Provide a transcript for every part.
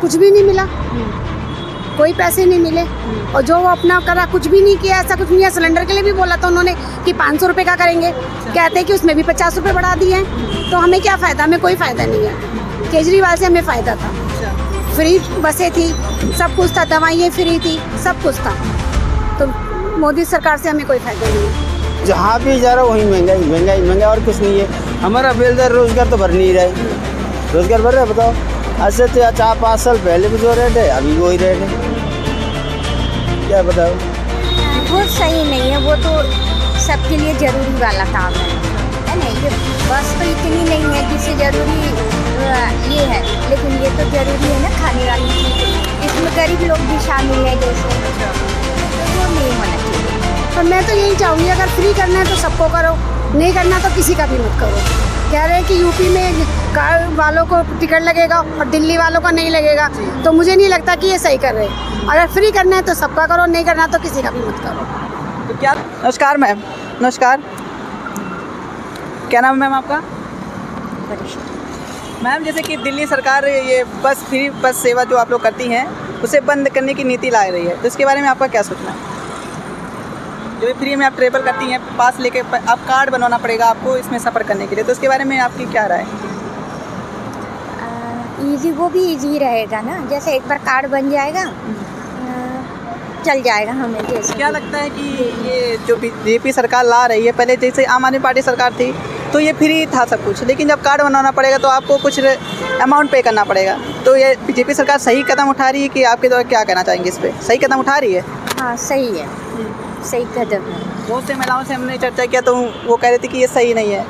कुछ भी नहीं मिला, कोई पैसे नहीं मिले। और जो वो अपना करा कुछ भी नहीं किया, ऐसा कुछ नहीं है। सिलेंडर के लिए भी बोला था उन्होंने कि 500 रुपये का करेंगे, कहते हैं कि उसमें भी 50 रुपये बढ़ा दिए हैं। तो हमें क्या फ़ायदा, हमें कोई फ़ायदा नहीं है। केजरीवाल से हमें फ़ायदा था, फ्री बसें थी, सब कुछ था, दवाइयाँ फ्री थी, सब कुछ था। तो मोदी सरकार से हमें कोई फ़ायदा नहीं है। जहाँ भी जा रहा वहीं महंगाई महंगाई महंगाई और कुछ नहीं है। हमारा बेलदार रोजगार तो भर नहीं रहा है। रोजगार भर रहा है, बताओ। आज से तो 4-5 साल पहले भी जो रेट है अभी वही रेट है, क्या बताओ। वो सही नहीं है, वो तो सबके लिए ज़रूरी वाला काम है ना। ये बस तो इतनी नहीं है जिससे ज़रूरी ये है, लेकिन ये तो ज़रूरी है ना खाने वाली चीज़। इसमें गरीब लोग भी शामिल हैं जैसे, तो वो नहीं होना चाहिए। पर मैं तो यही चाहूँगी, अगर फ्री करना है तो सबको करो, नहीं करना तो किसी का भी मत करो। कह रहे हैं कि यूपी में कार वालों को टिकट लगेगा और दिल्ली वालों का नहीं लगेगा, तो मुझे नहीं लगता कि ये सही कर रहे हैं। अगर फ्री करना है तो सबका करो, नहीं करना तो किसी का भी मत करो। तो क्या, नमस्कार मैम। नमस्कार, क्या नाम है मैम आपका? मैम, जैसे कि दिल्ली सरकार ये फ्री बस सेवा जो आप लोग करती हैं उसे बंद करने की नीति ला रही है, तो इसके बारे में आपका क्या सोचना है? जो फ्री में आप ट्रेवल करती हैं, पास लेके आप कार्ड बनवाना पड़ेगा आपको इसमें सफ़र करने के लिए, तो इसके बारे में आपकी क्या राय है? ईजी, वो भी ईजी रहेगा ना। जैसे एक बार कार्ड बन जाएगा, चल जाएगा हमें। जैसे क्या लगता है कि ये जो बीजेपी सरकार ला रही है, पहले जैसे आम आदमी पार्टी सरकार थी तो ये फ्री था सब कुछ, लेकिन जब कार्ड बनवाना पड़ेगा तो आपको कुछ अमाउंट पे करना पड़ेगा, तो ये बीजेपी सरकार सही कदम उठा रही है कि आपके द्वारा क्या कहना चाहेंगे इस पर? सही कदम उठा रही है? हाँ, सही है, सही कदम है। बहुत से महिलाओं से हमने चर्चा किया तो वो कह रही थी कि ये सही नहीं है।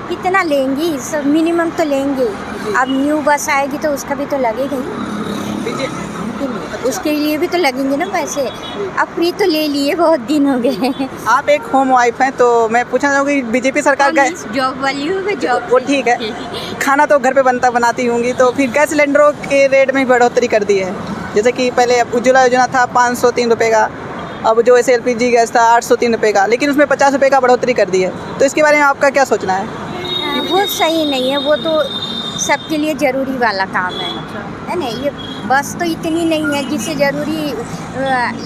कितना लेंगी, सब मिनिमम तो लेंगे। अब न्यू बस आएगी तो उसका भी तो लगेगा ही, उसके लिए भी तो लगेंगे ना पैसे। अब फ्री तो ले लिए, बहुत दिन हो गए। आप एक होम वाइफ हैं, तो मैं पूछना चाहूँगी बीजेपी सरकार का जॉब वाली हूँ, जॉब वो ठीक है, खाना तो घर पे बनाती होंगी, तो फिर गैस सिलेंडरों के रेट में बढ़ोतरी कर दी है। जैसे कि पहले उज्ज्वला योजना था 503 रुपये का, अब जो ऐसे LPG गैस था 803 रुपये का, लेकिन उसमें 50 रुपये का बढ़ोतरी कर दी है, तो इसके बारे में आपका क्या सोचना है? वो सही नहीं है, वो तो सबके लिए ज़रूरी वाला काम है ना। ये बस तो इतनी नहीं है जिससे ज़रूरी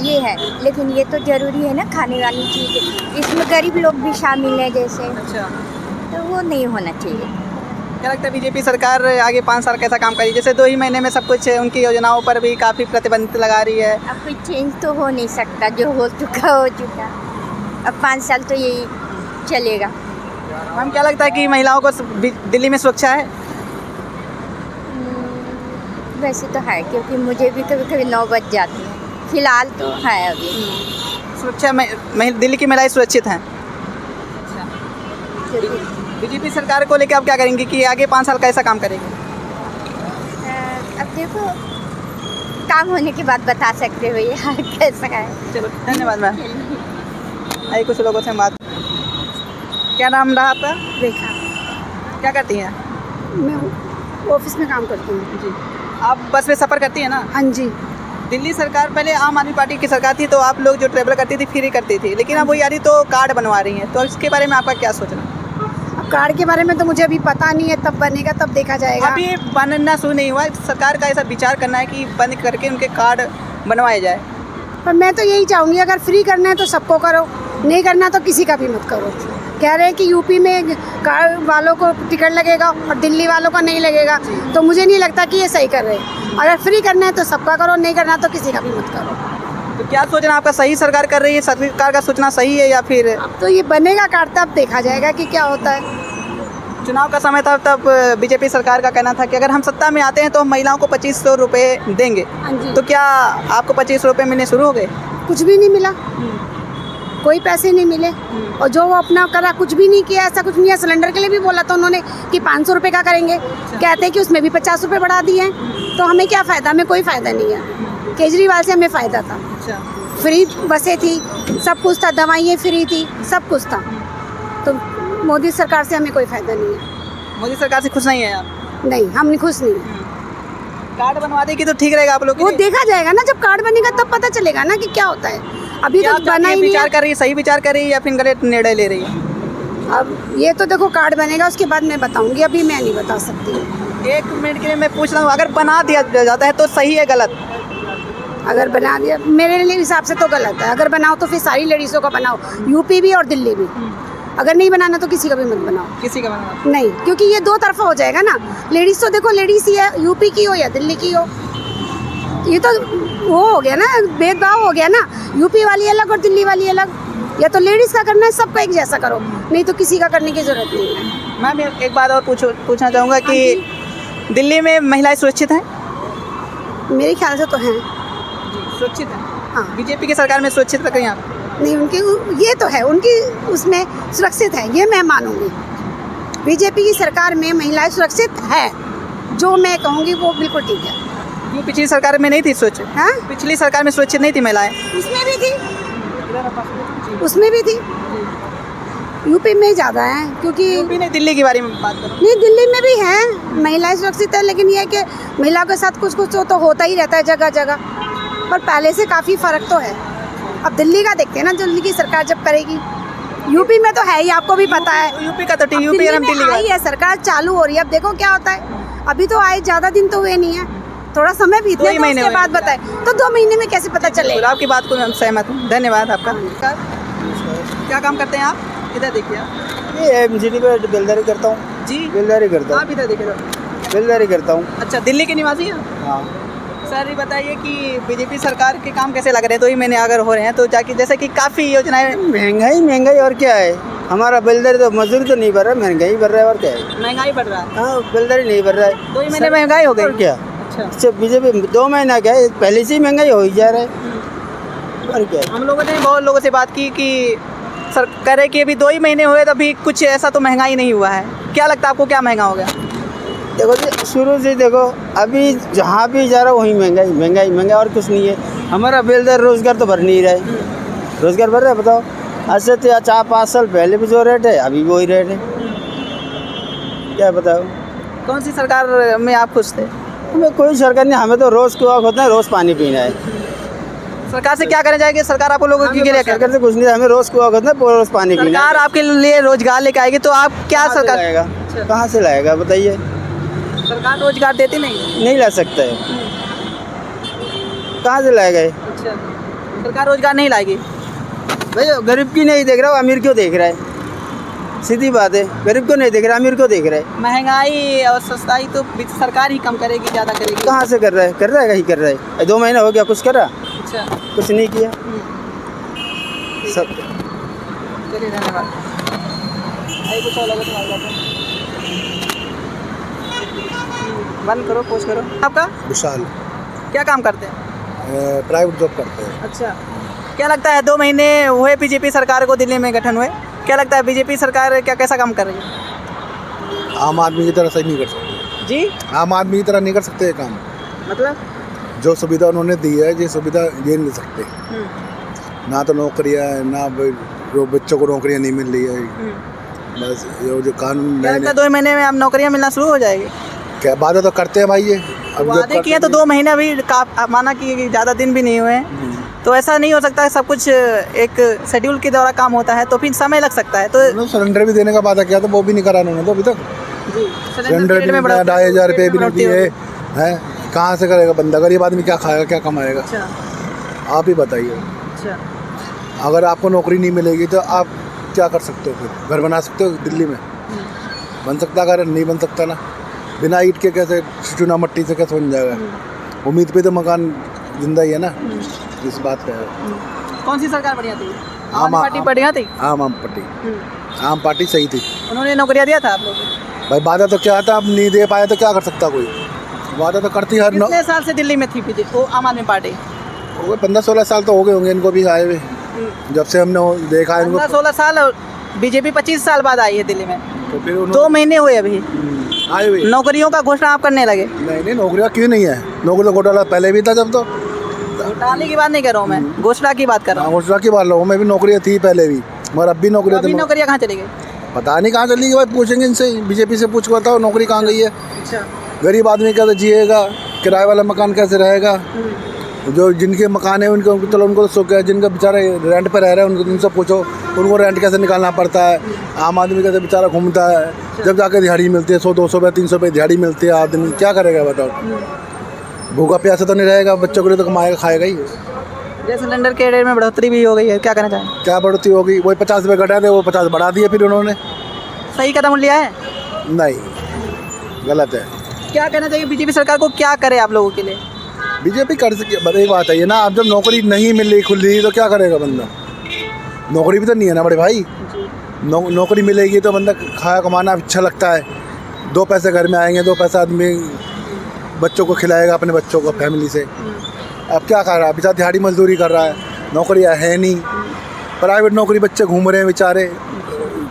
ये है, लेकिन ये तो ज़रूरी है ना खाने वाली चीज़। इसमें गरीब लोग भी शामिल हैं जैसे, अच्छा, तो वो नहीं होना चाहिए। क्या लगता है बीजेपी सरकार आगे 5 साल कैसा काम करेगी? जैसे 2 ही महीने में सब कुछ उनकी योजनाओं पर भी काफ़ी प्रतिबंध लगा रही है। अब कोई चेंज तो हो नहीं सकता, जो हो चुका हो चुका। अब 5 साल तो यही चलेगा। मैम, क्या लगता है कि महिलाओं को दिल्ली में सुरक्षा है? वैसे तो है, क्योंकि मुझे भी कभी कभी 9 बज जाती है। फिलहाल तो है अभी सुरक्षा में दिल्ली की महिलाएं सुरक्षित हैं। क्योंकि बीजेपी सरकार को लेकर आप क्या करेंगे कि आगे 5 साल कैसा काम करेंगे? अब देखो, काम होने के बाद बता सकते हो ये कैसा है। चलो, धन्यवाद मैम। आइए कुछ लोगों से बात। क्या नाम रहा आपका? रेखा, क्या करती हैं? मैं ऑफिस में काम करती हूँ। जी, आप बस में सफ़र करती हैं ना? हाँ जी। दिल्ली सरकार पहले आम आदमी पार्टी की सरकार थी, तो आप लोग जो ट्रेवल करती थी फ्री करती थी, लेकिन अब वही आ रही तो कार्ड बनवा रही हैं, तो इसके बारे में आपका क्या सोचना? अब कार्ड के बारे में तो मुझे अभी पता नहीं है, तब बनेगा तब देखा जाएगा। अभी बनना शुरू नहीं हुआ, सरकार का ऐसा विचार करना है कि बंद करके उनके कार्ड बनवाए जाए। पर मैं तो यही चाहूँगी, अगर फ्री करना है तो सबको करो, नहीं करना तो किसी का भी मत करो। कह रहे हैं कि यूपी में कार वालों को टिकट लगेगा और दिल्ली वालों का नहीं लगेगा, तो मुझे नहीं लगता कि ये सही कर रहे हैं। अगर फ्री करना है तो सबका करो, नहीं करना तो किसी का भी मत करो। तो क्या सोचना आपका, सही सरकार कर रही है, सरकार का सोचना सही है या फिर? अब तो ये बनेगा कार्ड, तब देखा जाएगा कि क्या होता है। चुनाव का समय था तब बीजेपी सरकार का कहना था कि अगर हम सत्ता में आते हैं तो हम महिलाओं को 2500 रुपये देंगे, हाँ जी। तो क्या आपको 2500 रुपये मिलने शुरू हो गए? कुछ भी नहीं मिला, कोई पैसे नहीं मिले। और जो वो अपना करा कुछ भी नहीं किया, ऐसा कुछ नहीं है। सिलेंडर के लिए भी बोला था उन्होंने कि 500 रुपये का करेंगे, कहते हैं कि उसमें भी 50 रुपये बढ़ा दिए हैं। तो हमें क्या फ़ायदा, हमें कोई फ़ायदा नहीं है। केजरीवाल से हमें फ़ायदा था, फ्री बसें थी, सब कुछ था, दवाइयाँ फ्री थी, सब कुछ था। तो मोदी सरकार से हमें कोई फ़ायदा नहीं है। मोदी सरकार से खुश नहीं है आप? नहीं, हम खुश नहीं हैं। कार्ड बनवा देगी तो ठीक रहेगा आप लोग के वो लिए? देखा जाएगा ना, जब कार्ड बनेगा तब पता चलेगा ना कि क्या होता है। अभी क्या तो बना ही नहीं विचार है। कर रही है, सही विचार कर रही है या फिर गलत निर्णय ले रही है? अब ये तो देखो कार्ड बनेगा उसके बाद मैं बताऊंगी, अभी मैं नहीं बता सकती। एक मिनट के लिए मैं पूछ रहा हूँ, अगर बना दिया जाता है तो सही है गलत? अगर बना दिया, मेरे लिए हिसाब से तो गलत है। अगर बनाओ तो फिर सारी लेडीज़ों का बनाओ, यूपी भी और दिल्ली भी। अगर नहीं बनाना तो किसी का भी मत बनाओ। किसी का बना? नहीं, क्योंकि ये दो तरफा हो जाएगा ना। लेडीज़ तो देखो, लेडीज़ ही है, यूपी की हो या दिल्ली की हो। ये तो वो हो गया ना, भेदभाव हो गया ना। यूपी वाली अलग और दिल्ली वाली अलग। या तो लेडीज़ का करना है, सबका एक जैसा करो, नहीं तो किसी का करने की ज़रूरत नहीं है। मैम एक बात और पूछना चाहूँगा कि दिल्ली में महिलाएं सुरक्षित हैं? मेरे ख्याल से तो हैं। सुरक्षित हैं? हाँ। बीजेपी की सरकार में सुरक्षित रख रही हैं आप? नहीं, उनकी ये तो है, उनकी उसमें सुरक्षित है, ये मैं मानूंगी। बीजेपी की सरकार में महिलाएं सुरक्षित है, जो मैं कहूँगी वो बिल्कुल ठीक है। क्यों पिछली सरकार में नहीं थी सुरक्षित? हाँ, पिछली सरकार में सुरक्षित नहीं थी महिलाएं? उसमें भी थी, उसमें भी थी। यूपी में ज़्यादा है, क्योंकि यूपी नहीं, दिल्ली के बारे में बात करो। नहीं, दिल्ली में भी है महिलाएं सुरक्षित है, लेकिन ये है कि महिलाओं के साथ कुछ कुछ तो होता ही रहता है जगह जगह। पर पहले से काफ़ी फ़र्क तो है। अब दिल्ली का देखते हैं ना, दिल्ली की सरकार जब करेगी। यूपी में तो है ही, आपको भी पता है। यूपी का तो अब यूपी और हम दिल्ली आई है, सरकार चालू हो रही है, अब देखो क्या होता है। अभी तो आए ज़्यादा दिन तो हुए नहीं है, थोड़ा समय बीतने दो ही दो, महीने उसके हुए बाद बताए तो 2 महीने में कैसे पता चलेगा। आपकी बात को मैं सहमत हूँ, धन्यवाद आपका। क्या काम करते हैं आप? इधर देखिए आप। ये एमजीडी पे बिल्डरी करता हूँ। जी, बिल्डरी करता हूँ। आप इधर देखिए। बिल्डरी करता हूँ। अच्छा, दिल्ली के निवासी हैं? हाँ। सर ये बताइए कि बीजेपी सरकार के काम कैसे लग रहे हैं? 2 ही महीने अगर हो रहे हैं तो जाके जैसे कि काफ़ी योजनाएं। महंगाई और क्या है। हमारा बिल्डर तो मजदूरी तो नहीं भर रहा है, महंगाई भर रहा है और क्या है। महंगाई बढ़ रहा है? हाँ, बिल्डर ही नहीं भर रहा है। 2 ही महीने महंगाई हो गई और क्या। अच्छा, अच्छा, बीजेपी 2 महीना क्या है, पहले से ही महंगाई हो ही जा रहा है और क्या है। हम लोगों ने बहुत लोगों से बात की कि सर कह रहे कि अभी 2 ही महीने हुए तो अभी कुछ ऐसा तो महंगाई नहीं हुआ है। क्या लगता है आपको, क्या महंगा हो गया? देखो जी, शुरू से देखो, अभी जहाँ भी जा रहा हूँ वहीं महंगाई और कुछ नहीं है। हमारा बिल्डर रोजगार तो भर नहीं रहा है। रोजगार भर रहा है, बताओ। आज से तो 4-5 साल पहले भी जो रेट है अभी वही रेट है। क्या बताओ। कौन सी सरकार में आप खुश थे? हमें कोई सरकार नहीं, हमें तो रोज़ कुआं खोदना है, रोज़ पानी पीना है। सरकार से क्या करना चाहिए? सरकार आपको लोगों के लिए क्या सरकार से कुछ नहीं, हमें रोज़ कुआं खोदना है, रोज़ पानी पीना है। सरकार आपके लिए रोजगार लेके आएगी तो आप क्या सरकार लाएगा? कहाँ से लाएगा बताइए। सरकार रोजगार देती नहीं? नहीं ला सकता है, कहाँ से लाएगा ये? अच्छा, सरकार रोजगार नहीं लाएगी। भैया गरीब की नहीं देख रहा हो, अमीर क्यों देख रहा है? सीधी बात है, गरीब को नहीं देख रहा, अमीर को देख रहा है। महंगाई और सस्ताई तो सरकार ही कम करेगी, ज़्यादा करेगी। कहाँ से कर रहा है? कर रहा है, कहीं कर रहा है। 2 महीना हो गया, कुछ करा? अच्छा, कुछ नहीं किया सब। चलिए धन्यवाद। आइए कुछ और लगे तो बंद करो, पोस्ट करो। आपका विशाल क्या काम करते हैं? प्राइवेट जॉब करते हैं। अच्छा, क्या लगता है 2 महीने हुए बीजेपी सरकार को दिल्ली में गठन हुए, क्या लगता है बीजेपी सरकार क्या कैसा काम कर रही है? आम आदमी की तरह सही नहीं कर सकते जी, आम आदमी की तरह नहीं कर सकते ये काम। मतलब जो सुविधा उन्होंने दी है ये सुविधा ये नहीं सकते। ना तो नौकरियाँ है, ना जो बच्चों को नौकरियाँ नहीं मिल रही है। बस ये जो कानून क्या लगता है 2 महीने में अब नौकरियाँ मिलना शुरू हो जाएगी? क्या वादा तो करते हैं भाई ये। अब वादे किए तो 2 महीने भी माना कि ज़्यादा दिन भी नहीं हुए, तो ऐसा नहीं हो सकता है। सब कुछ एक शेड्यूल के द्वारा काम होता है तो फिर समय लग सकता है। तो सिलेंडर भी देने का वादा किया था, वो भी नहीं करा उन्होंने तो अभी तक। सिलेंडर भी 2,500 रुपये भी नहीं दिए हैं। कहाँ से करेगा बंदा? गरीब आदमी क्या खाएगा, क्या कमाएगा? अच्छा, आप ही बताइए। अच्छा, अगर आपको नौकरी नहीं मिलेगी तो आप क्या कर सकते हो? फिर घर बना सकते हो दिल्ली में? बन सकता घर? नहीं बन सकता ना। बिना ईंट के कैसे, चुना मट्टी से कैसे बन जाएगा? उम्मीद पे तो मकान जिंदा ही है ना। इस बात पे है। कौन सी सरकार बढ़िया थी? आम पार्टी बढ़िया थी? आम पार्टी, आम पार्टी सही थी। उन्होंने नौकरियाँ दिया था आप लोगों को? भाई वादा तो क्या था, अब नहीं दे पाया तो क्या कर सकता कोई? वादा तो करती हर कितने साल से दिल्ली में थी वो आम आदमी पार्टी? हो गए 15-16 साल तो हो गए होंगे इनको भी आए हुए, जब से हमने देखा इनको। 15-16 साल। बीजेपी 25 साल बाद आई है दिल्ली में, तो फिर 2 महीने हुए अभी आए हुए। नौकरियों का घोषणा आप करने लगे? नहीं, नौकरियाँ क्यों नहीं है? नौकरी तो घोटाला पहले भी था जब तो। घोटाले की बात नहीं कर रहा हूँ मैं, घोषणा की बात कर रहा हूँ। घोषणा की बात लो, मैं भी नौकरियाँ थी पहले भी, मगर अब भी नौकरियाँ अभी थी। नौकरियाँ कहाँ चली गई? पता नहीं कहाँ चली गई, बात पूछेंगे इनसे, बीजेपी से पूछ के बताओ नौकरी कहाँ गई है। अच्छा, गरीब आदमी कैसे जिएगा? किराए वाला मकान कैसे रहेगा? जो जिनके मकान है उनको चलो उनको तो सुख है, जिनका बेचारे रेंट पे रह रहे हैं उनको उनसे पूछो उनको रेंट कैसे निकालना पड़ता है, आम आदमी कैसे बेचारा घूमता है, जब जाके दिहाड़ी मिलती है 100-200 रुपये 300 रुपये दिहाड़ी मिलती है, आदमी क्या करेगा बताओ। भूखा प्यासा तो नहीं रहेगा, बच्चों के लिए तो कमाएगा खाएगा ही। जैसे सिलेंडर के रेट में बढ़ोतरी भी हो गई है, क्या कहना चाहेंगे? क्या बढ़ोतरी होगी, वही 50 रुपये घटा थे वो 50 बढ़ा दिए फिर उन्होंने। सही कदम लिया है? नहीं, गलत है। क्या कहना चाहिए बीजेपी सरकार को, क्या करे आप लोगों के लिए? बीजेपी कर सके, एक बात है ये ना, अब जब नौकरी नहीं मिल रही खुल रही तो क्या करेगा बंदा, नौकरी भी तो नहीं है ना बड़े भाई। नौकरी मिलेगी तो बंदा खाया कमाना अच्छा लगता है, 2 पैसे घर में आएंगे, 2 पैसा आदमी बच्चों को खिलाएगा, अपने बच्चों को फैमिली से। अब क्या कर रहा है बेचारा, दिहाड़ी मजदूरी कर रहा है, नौकरी है नहीं, प्राइवेट नौकरी बच्चे घूम रहे हैं बेचारे।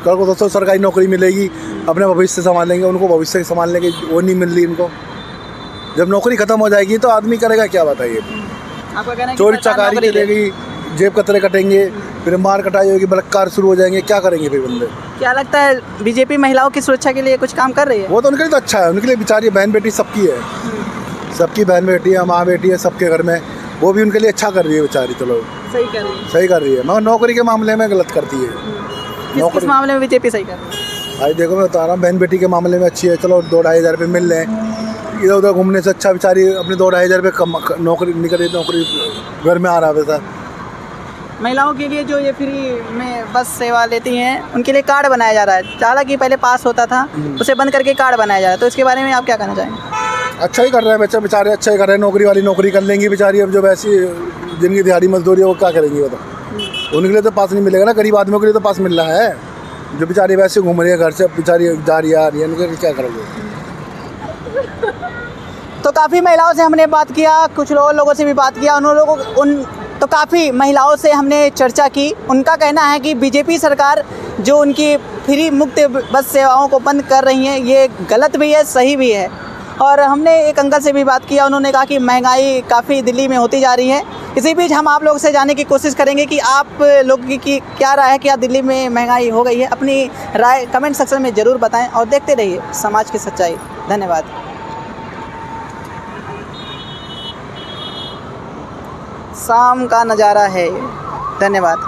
कल को दोस्तों सरकारी नौकरी मिलेगी, अपने भविष्य संभालेंगे, उनको भविष्य संभालने की वो नहीं मिल रही उनको। जब नौकरी ख़त्म हो जाएगी तो आदमी करेगा क्या बताइए। आपका कहना है कि चोरी सरकार चकारी नौकरी दे। चलेगी, जेब कतरे कटेंगे, फिर मार कटाई होगी, बलात्कार शुरू हो जाएंगे, क्या करेंगे फिर बंदे। क्या लगता है बीजेपी महिलाओं की सुरक्षा के लिए कुछ काम कर रही है? वो तो उनके लिए तो अच्छा है, उनके लिए बेचारी बहन बेटी सबकी है, सबकी बहन बेटी है, माँ बेटी है सबके घर में, वो भी उनके लिए अच्छा कर रही है बेचारी। चलो सही कर रही है। सही कर रही है, मगर नौकरी के मामले में गलत करती है। किस मामले में बीजेपी सही कर रही है? भाई देखो मैं बता रहा हूँ, बहन बेटी के मामले में अच्छी है, चलो 2-2.5 हज़ार रुपये मिल रहे हैं, इधर उधर घूमने से अच्छा बेचारी अपने 2-2.5 हज़ार रुपये नौकरी निकली, नौकरी घर में आ रहा है पैसा। महिलाओं के लिए जो ये फ्री में बस सेवा लेती हैं उनके लिए कार्ड बनाया जा रहा है, हालांकि पहले पास होता था उसे बंद करके कार्ड बनाया जा रहा है, तो इसके बारे में आप क्या कहना चाहेंगे? अच्छा ही कर रहे हैं बच्चे बेचारे, अच्छा ही कर रहे हैं, नौकरी वाली नौकरी कर लेंगी बेचारी। अब जो वैसी जिनकी दिहाड़ी मजदूरी है वो क्या करेंगी, वो तो उनके लिए तो पास नहीं मिलेगा ना, गरीब आदमियों के लिए तो पास मिल रहा है। जो बेचारी वैसे घूम रही है घर से, बेचारी जा रही आ रही है, उनके लिए क्या करोगे। तो काफ़ी महिलाओं से हमने बात किया, कुछ लोगों से भी बात किया, तो काफ़ी महिलाओं से हमने चर्चा की। उनका कहना है कि बीजेपी सरकार जो उनकी फ्री मुक्त बस सेवाओं को बंद कर रही है ये गलत भी है, सही भी है। और हमने एक अंकल से भी बात किया, उन्होंने कहा कि महंगाई काफ़ी दिल्ली में होती जा रही है। इसी बीच हम आप लोगों से जानने की कोशिश करेंगे कि आप लोगों की क्या राय है, क्या दिल्ली में महंगाई हो गई है। अपनी राय कमेंट सेक्शन में ज़रूर बताएं और देखते रहिए समाज की सच्चाई। धन्यवाद। शाम का नज़ारा है, धन्यवाद।